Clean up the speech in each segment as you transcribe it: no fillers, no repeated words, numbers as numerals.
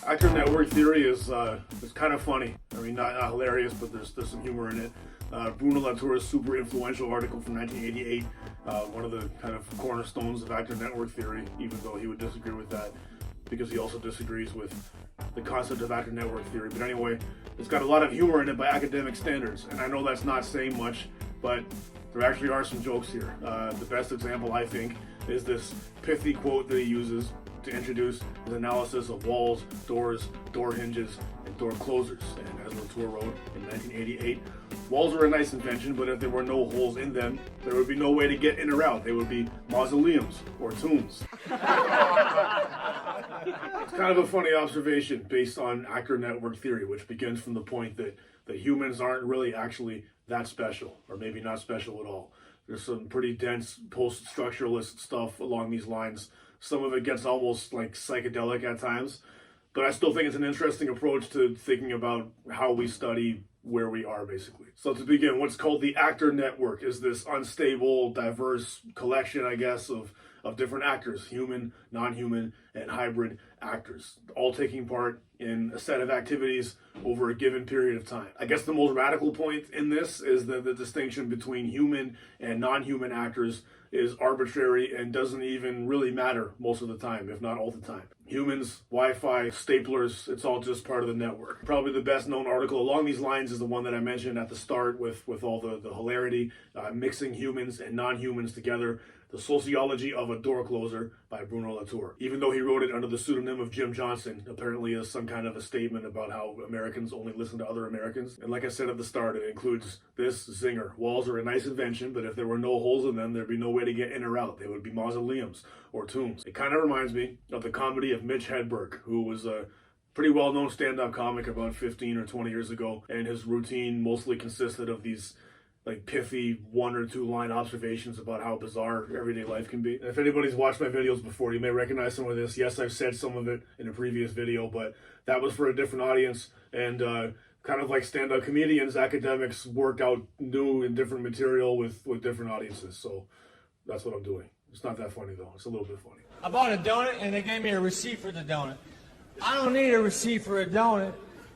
Actor network theory is kind of funny. I mean, not hilarious, but there's some humor in it. Bruno Latour's super influential article from 1988, one of the kind of cornerstones of actor network theory, even though he would disagree with that because he also disagrees with the concept of actor network theory. But anyway, it's got a lot of humor in it by academic standards, and I know that's not saying much, but there actually are some jokes here. The best example, I think, is this pithy quote that he uses to introduce his analysis of walls, doors, door hinges, and door closers. And as Latour wrote in 1988, walls are a nice invention, but if there were no holes in them, there would be no way to get in or out. They would be mausoleums or tombs. It's kind of a funny observation based on actor network theory, which begins from the point that humans aren't really actually that special, or maybe not special at all. There's some pretty dense post-structuralist stuff along these lines. Some of it gets almost like psychedelic at times, but I still think it's an interesting approach to thinking about how we study where we are, basically. So to begin, what's called the actor network is this unstable, diverse collection, I guess, of different actors, human, non-human, and hybrid actors, all taking part in a set of activities over a given period of time. I guess the most radical point in this is that the distinction between human and non-human actors is arbitrary and doesn't even really matter most of the time, if not all the time. Humans, Wi-Fi, staplers, it's all just part of the network. Probably the best known article along these lines is the one that I mentioned at the start with all the hilarity, mixing humans and non-humans together. The Sociology of a Door Closer by Bruno Latour. Even though he wrote it under the pseudonym of Jim Johnson, apparently as some kind of a statement about how Americans only listen to other Americans. And like I said at the start, it includes this zinger. Walls are a nice invention, but if there were no holes in them, there'd be no way to get in or out. They would be mausoleums or tombs. It kind of reminds me of the comedy of Mitch Hedberg, who was a pretty well-known stand-up comic about 15 or 20 years ago, and his routine mostly consisted of these like pithy 1 or 2 line observations about how bizarre everyday life can be. And if anybody's watched my videos before, you may recognize some of this. Yes, I've said some of it in a previous video, but that was for a different audience. And kind of like stand-up comedians, academics work out new and different material with different audiences. So that's what I'm doing. It's not that funny though. It's a little bit funny. I bought a donut and they gave me a receipt for the donut. I don't need a receipt for a donut.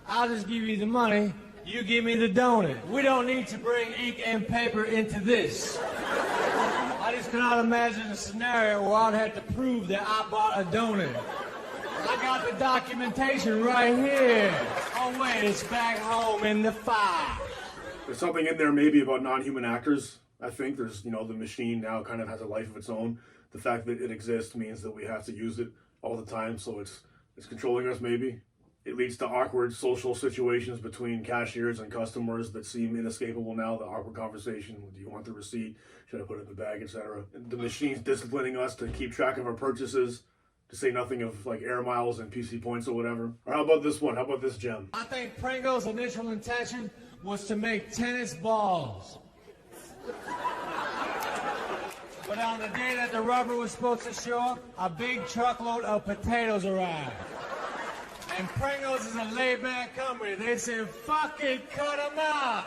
I'll just give you the money. You give me the donut. We don't need to bring ink and paper into this. I just cannot imagine a scenario where I'd have to prove that I bought a donut. I got the documentation right here. Oh wait, it's back home in the file. There's something in there maybe about non-human actors. I think there's, the machine now kind of has a life of its own. The fact that it exists means that we have to use it all the time, so it's controlling us maybe. It leads to awkward social situations between cashiers and customers that seem inescapable now. The awkward conversation, do you want the receipt? Should I put it in the bag, etc. The machine's disciplining us to keep track of our purchases, to say nothing of like air miles and PC points or whatever. Or how about this one? How about this gem? I think Pringle's initial intention was to make tennis balls. But on the day that the rubber was supposed to show up, a big truckload of potatoes arrived. And Pringles is a laid-back company. They said, fuck it, cut them out.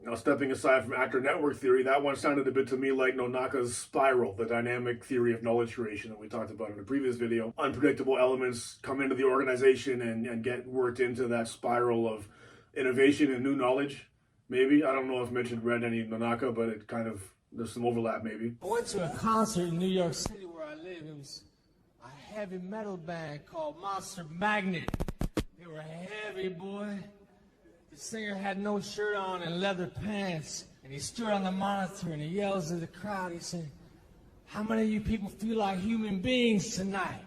Now, stepping aside from actor network theory, that one sounded a bit to me like Nonaka's spiral, the dynamic theory of knowledge creation that we talked about in a previous video. Unpredictable elements come into the organization and get worked into that spiral of innovation and new knowledge. Maybe. I don't know if Mitch had read any Nonaka, but it kind of, there's some overlap maybe. I went to a concert in New York City where I live. It was a heavy metal band called Monster Magnet. They were heavy, boy. The singer had no shirt on and leather pants, and he stood on the monitor and he yells at the crowd. He said, "How many of you people feel like human beings tonight?"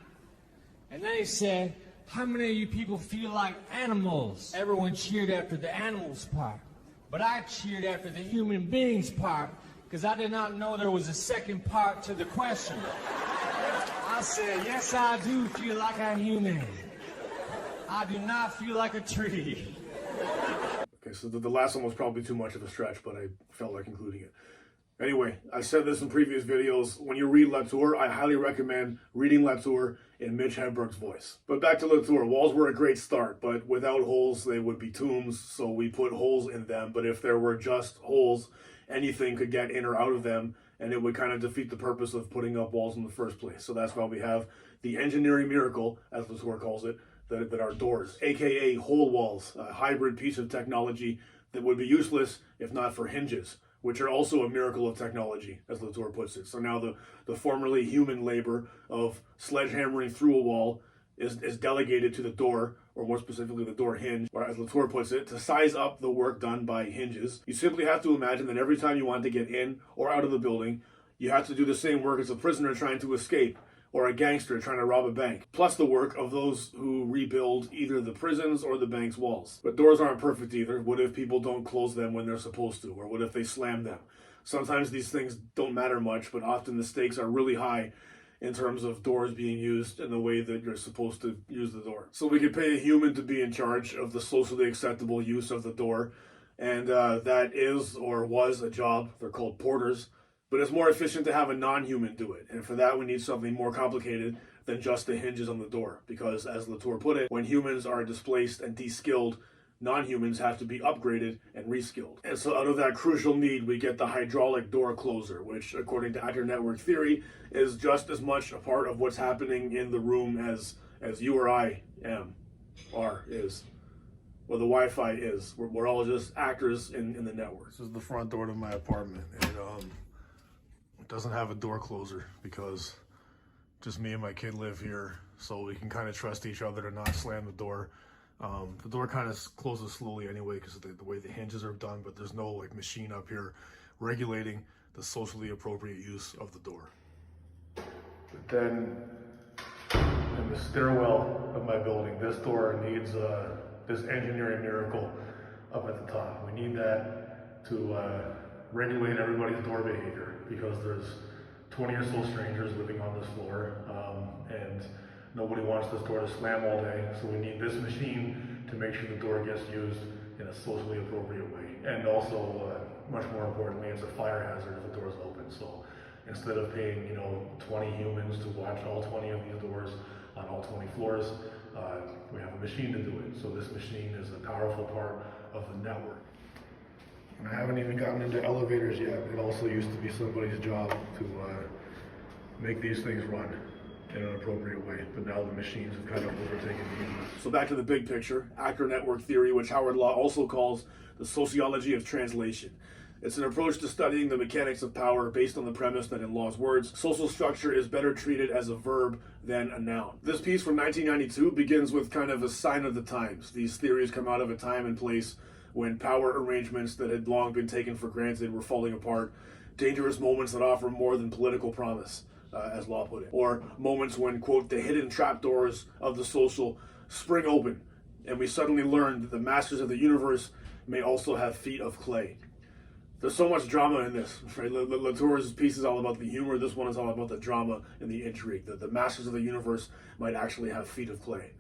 And then he said, "How many of you people feel like animals?" Everyone cheered after the animals part, but I cheered after the human beings part because I did not know there was a second part to the question. I said, "Yes, I do feel like a human. I do not feel like a tree." Okay, so the last one was probably too much of a stretch, but I felt like including it. Anyway, I said this in previous videos. When you read Latour, I highly recommend reading Latour in Mitch Hedberg's voice. But back to Latour. Walls were a great start, but without holes, they would be tombs, so we put holes in them. But if there were just holes, anything could get in or out of them, and it would kind of defeat the purpose of putting up walls in the first place. So that's why we have the engineering miracle, as Latour calls it, that are doors, aka hole walls, a hybrid piece of technology that would be useless if not for hinges, which are also a miracle of technology, as Latour puts it. So now the formerly human labor of sledgehammering through a wall is delegated to the door, or more specifically the door hinge, or as Latour puts it, to size up the work done by hinges. You simply have to imagine that every time you want to get in or out of the building, you have to do the same work as a prisoner trying to escape, or a gangster trying to rob a bank, plus the work of those who rebuild either the prisons or the bank's walls. But doors aren't perfect either. What if people don't close them when they're supposed to? Or what if they slam them? Sometimes these things don't matter much, but often the stakes are really high in terms of doors being used in the way that you're supposed to use the door. So we could pay a human to be in charge of the socially acceptable use of the door, and that is or was a job. They're called porters. But it's more efficient to have a non-human do it. And for that, we need something more complicated than just the hinges on the door. Because as Latour put it, when humans are displaced and de-skilled, non-humans have to be upgraded and reskilled. And so out of that crucial need, we get the hydraulic door closer, which according to actor network theory, is just as much a part of what's happening in the room as you or I is. Or the Wi-Fi is. We're all just actors in the network. This is the front door to my apartment. And it doesn't have a door closer because just me and my kid live here, so we can kind of trust each other to not slam the door. The door kind of closes slowly anyway because of the way the hinges are done, but there's no like machine up here regulating the socially appropriate use of the door. But then in the stairwell of my building, this door needs this engineering miracle up at the top. We need that to regulate everybody's door behavior because there's 20 or so strangers living on this floor, and nobody wants this door to slam all day, so we need this machine to make sure the door gets used in a socially appropriate way. And also, much more importantly, it's a fire hazard if the door's open. So instead of paying 20 humans to watch all 20 of these doors on all 20 floors, we have a machine to do it. So this machine is a powerful part of the network. And I haven't even gotten into elevators yet. It also used to be somebody's job to make these things run in an appropriate way, but now the machines have kind of overtaken the humans. So back to the big picture, actor network theory, which Howard Law also calls the sociology of translation. It's an approach to studying the mechanics of power based on the premise that in Law's words, social structure is better treated as a verb than a noun. This piece from 1992 begins with kind of a sign of the times. These theories come out of a time and place when power arrangements that had long been taken for granted were falling apart, dangerous moments that offer more than political promise, as Law put it, or moments when, quote, the hidden trapdoors of the social spring open, and we suddenly learn that the masters of the universe may also have feet of clay. There's so much drama in this, right? Latour's piece is all about the humor. This one is all about the drama and the intrigue, that the masters of the universe might actually have feet of clay.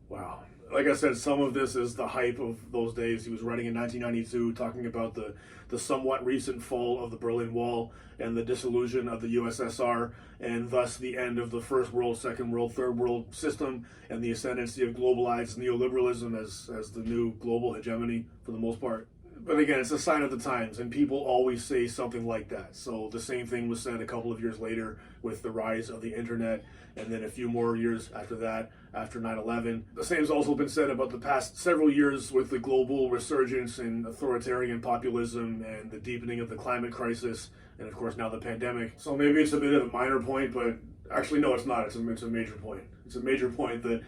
Wow. Like I said, some of this is the hype of those days. He was writing in 1992, talking about the somewhat recent fall of the Berlin Wall and the dissolution of the USSR, and thus the end of the First World, Second World, Third World system, and the ascendancy of globalized neoliberalism as the new global hegemony for the most part. But again, it's a sign of the times, and people always say something like that. So the same thing was said a couple of years later with the rise of the internet, and then a few more years after that, after 9/11. The same has also been said about the past several years with the global resurgence in authoritarian populism and the deepening of the climate crisis, and of course now the pandemic. So maybe it's a bit of a minor point, but actually no, it's not. It's a major point. It's a major point that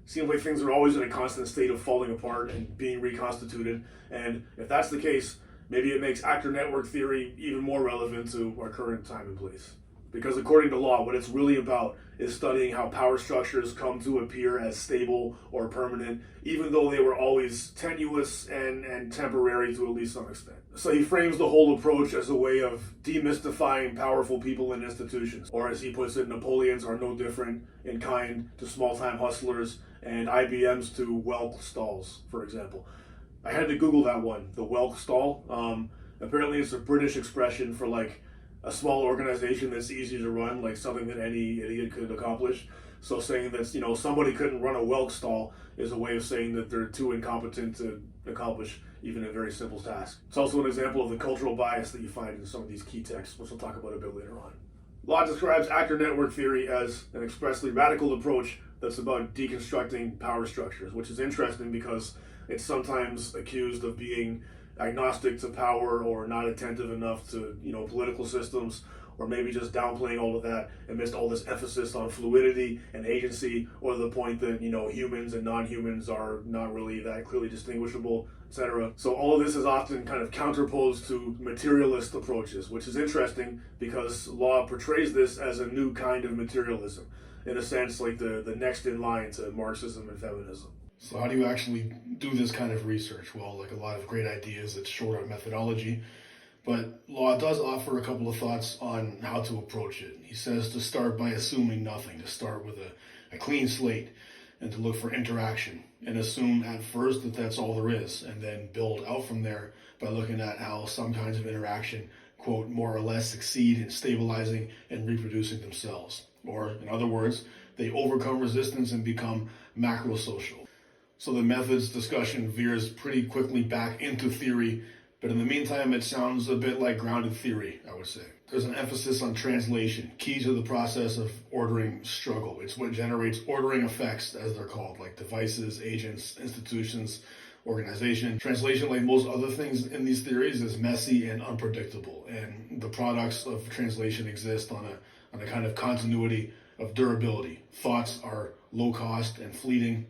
seems like things are always in a constant state of falling apart and being reconstituted. And if that's the case, maybe it makes actor network theory even more relevant to our current time and place. Because according to Law, what it's really about is studying how power structures come to appear as stable or permanent, even though they were always tenuous and temporary to at least some extent. So he frames the whole approach as a way of demystifying powerful people and institutions. Or as he puts it, Napoleons are no different in kind to small-time hustlers and IBMs to whelk stalls, for example. I had to Google that one, the whelk stall. Apparently it's a British expression for like a small organization that's easy to run, like something that any idiot could accomplish. So saying that, somebody couldn't run a whelk stall is a way of saying that they're too incompetent to accomplish even a very simple task. It's also an example of the cultural bias that you find in some of these key texts, which we'll talk about a bit later on. Law describes actor network theory as an expressly radical approach that's about deconstructing power structures, which is interesting because it's sometimes accused of being agnostic to power or not attentive enough to, political systems, or maybe just downplaying all of that amidst all this emphasis on fluidity and agency, or the point that, humans and non-humans are not really that clearly distinguishable, etc. So all of this is often kind of counterposed to materialist approaches, which is interesting because law portrays this as a new kind of materialism, in a sense like the next in line to Marxism and feminism. So how do you actually do this kind of research? Well, like a lot of great ideas, it's short on methodology, but Law does offer a couple of thoughts on how to approach it. He says to start by assuming nothing, to start with a clean slate, and to look for interaction, and assume at first that that's all there is, and then build out from there by looking at how some kinds of interaction, quote, more or less succeed in stabilizing and reproducing themselves. Or, in other words, they overcome resistance and become macrosocial. So the methods discussion veers pretty quickly back into theory, but in the meantime, it sounds a bit like grounded theory, I would say. There's an emphasis on translation, key to the process of ordering struggle. It's what generates ordering effects, as they're called, like devices, agents, institutions, organization. Translation, like most other things in these theories, is messy and unpredictable, and the products of translation exist on a kind of continuity of durability. Thoughts are low cost and fleeting.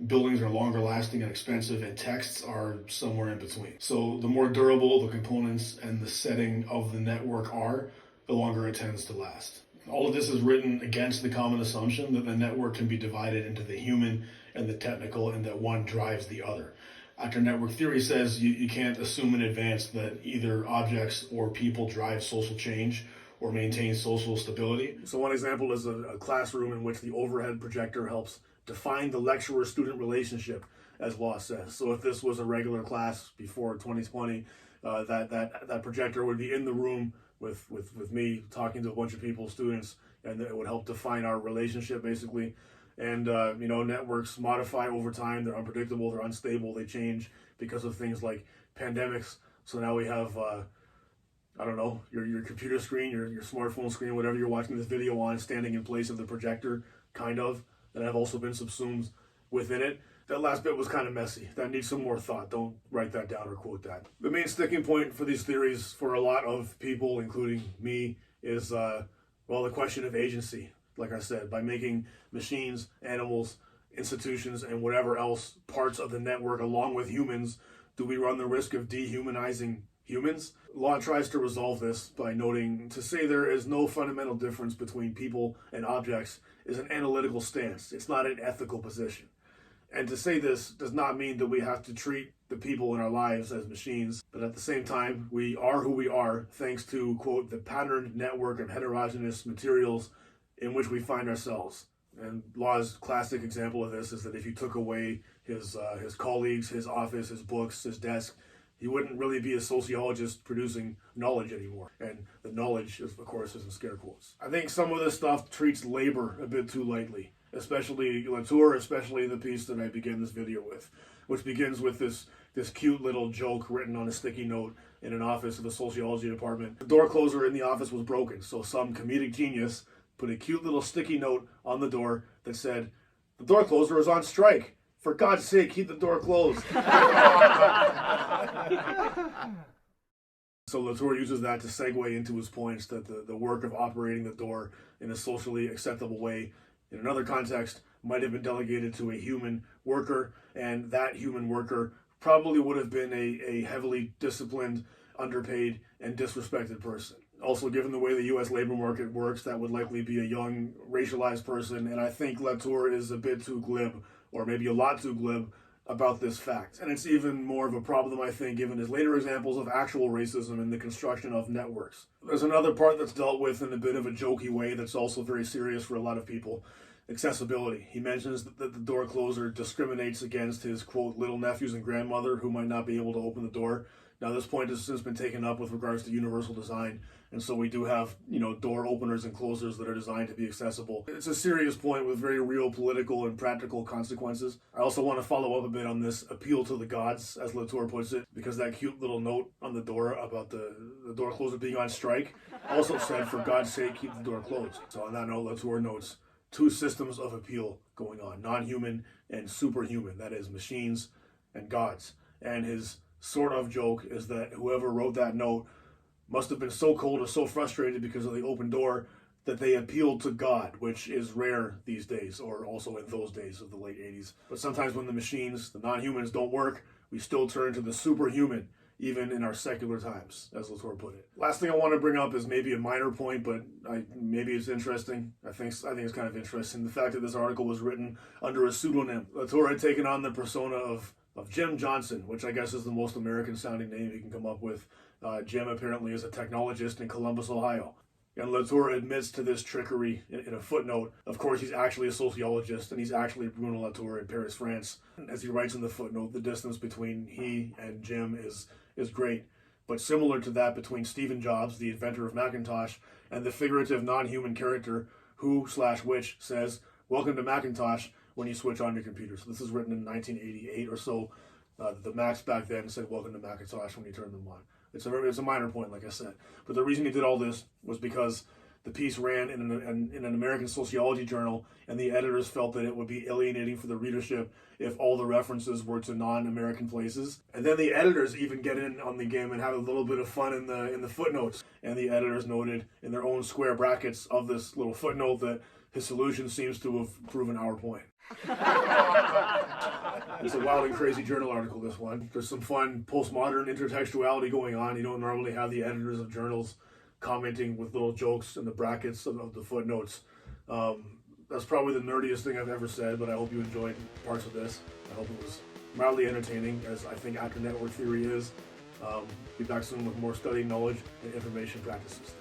Buildings are longer lasting and expensive, and texts are somewhere in between. So the more durable the components and the setting of the network are, the longer it tends to last. All of this is written against the common assumption that the network can be divided into the human and the technical, and that one drives the other. Actor network theory says you can't assume in advance that either objects or people drive social change or maintain social stability. So one example is a classroom in which the overhead projector helps define the lecturer-student relationship, as Law says. So if this was a regular class before 2020, that projector would be in the room with me talking to a bunch of people, students, and it would help define our relationship, basically. And, networks modify over time. They're unpredictable, they're unstable, they change because of things like pandemics. So now we have, your computer screen, your smartphone screen, whatever you're watching this video on, standing in place of the projector, kind of, that have also been subsumed within it. That last bit was kind of messy. That needs some more thought. Don't write that down or quote that. The main sticking point for these theories for a lot of people, including me, is, the question of agency. Like I said, by making machines, animals, institutions, and whatever else parts of the network along with humans, do we run the risk of dehumanizing humans? Law tries to resolve this by noting to say there is no fundamental difference between people and objects is an analytical stance. It's not an ethical position. And to say this does not mean that we have to treat the people in our lives as machines, but at the same time, we are who we are thanks to, quote, the patterned network of heterogeneous materials in which we find ourselves. And Law's classic example of this is that if you took away his colleagues, his office, his books, his desk, he wouldn't really be a sociologist producing knowledge anymore. And the knowledge, of course, is in scare quotes. I think some of this stuff treats labor a bit too lightly, especially Latour, especially the piece that I begin this video with, which begins with this cute little joke written on a sticky note in an office of the sociology department. The door closer in the office was broken, so some comedic genius put a cute little sticky note on the door that said, "The door closer is on strike. For God's sake, keep the door closed." So Latour uses that to segue into his points that the work of operating the door in a socially acceptable way, in another context, might have been delegated to a human worker, and that human worker probably would have been a heavily disciplined, underpaid, and disrespected person. Also, given the way the U.S. labor market works, that would likely be a young, racialized person, and I think Latour is a bit too glib, or maybe a lot too glib, about this fact. And it's even more of a problem, I think, given his later examples of actual racism in the construction of networks. There's another part that's dealt with in a bit of a jokey way that's also very serious for a lot of people. Accessibility. He mentions that the door closer discriminates against his, quote, little nephews and grandmother who might not be able to open the door. Now, this point has since been taken up with regards to universal design, and so we do have, door openers and closers that are designed to be accessible. It's a serious point with very real political and practical consequences. I also want to follow up a bit on this appeal to the gods, as Latour puts it, because that cute little note on the door about the door closer being on strike, also said, for God's sake, keep the door closed. So on that note, Latour notes two systems of appeal going on, non-human and superhuman, that is, machines and gods. And his sort of joke is that whoever wrote that note must have been so cold or so frustrated because of the open door that they appealed to God, which is rare these days, or also in those days of the late 80s. But sometimes when the machines, the non-humans, don't work, we still turn to the superhuman, even in our secular times, as Latour put it. Last thing I want to bring up is maybe a minor point, but maybe it's interesting. I think it's kind of interesting. The fact that this article was written under a pseudonym. Latour had taken on the persona of Jim Johnson, which I guess is the most American-sounding name you can come up with. Jim apparently is a technologist in Columbus, Ohio. And Latour admits to this trickery in a footnote. Of course, he's actually a sociologist, and he's actually Bruno Latour in Paris, France. As he writes in the footnote, the distance between he and Jim is great, but similar to that between Stephen Jobs, the inventor of Macintosh, and the figurative non-human character who/which says, "Welcome to Macintosh," when you switch on your computer. So this is written in 1988 or so. The Macs back then said, "Welcome to Macintosh," when you turn them on. It's a minor point, like I said. But the reason he did all this was because the piece ran in an American sociology journal, and the editors felt that it would be alienating for the readership if all the references were to non-American places. And then the editors even get in on the game and have a little bit of fun in the footnotes. And the editors noted in their own square brackets of this little footnote that his solution seems to have proven our point. It's a wild and crazy journal article, this one. There's some fun postmodern intertextuality going on. You don't normally have the editors of journals commenting with little jokes in the brackets of the footnotes. That's probably the nerdiest thing I've ever said, but I hope you enjoyed parts of this. I hope it was mildly entertaining, as I think actor network theory is. Be back soon with more study, knowledge, and information practices.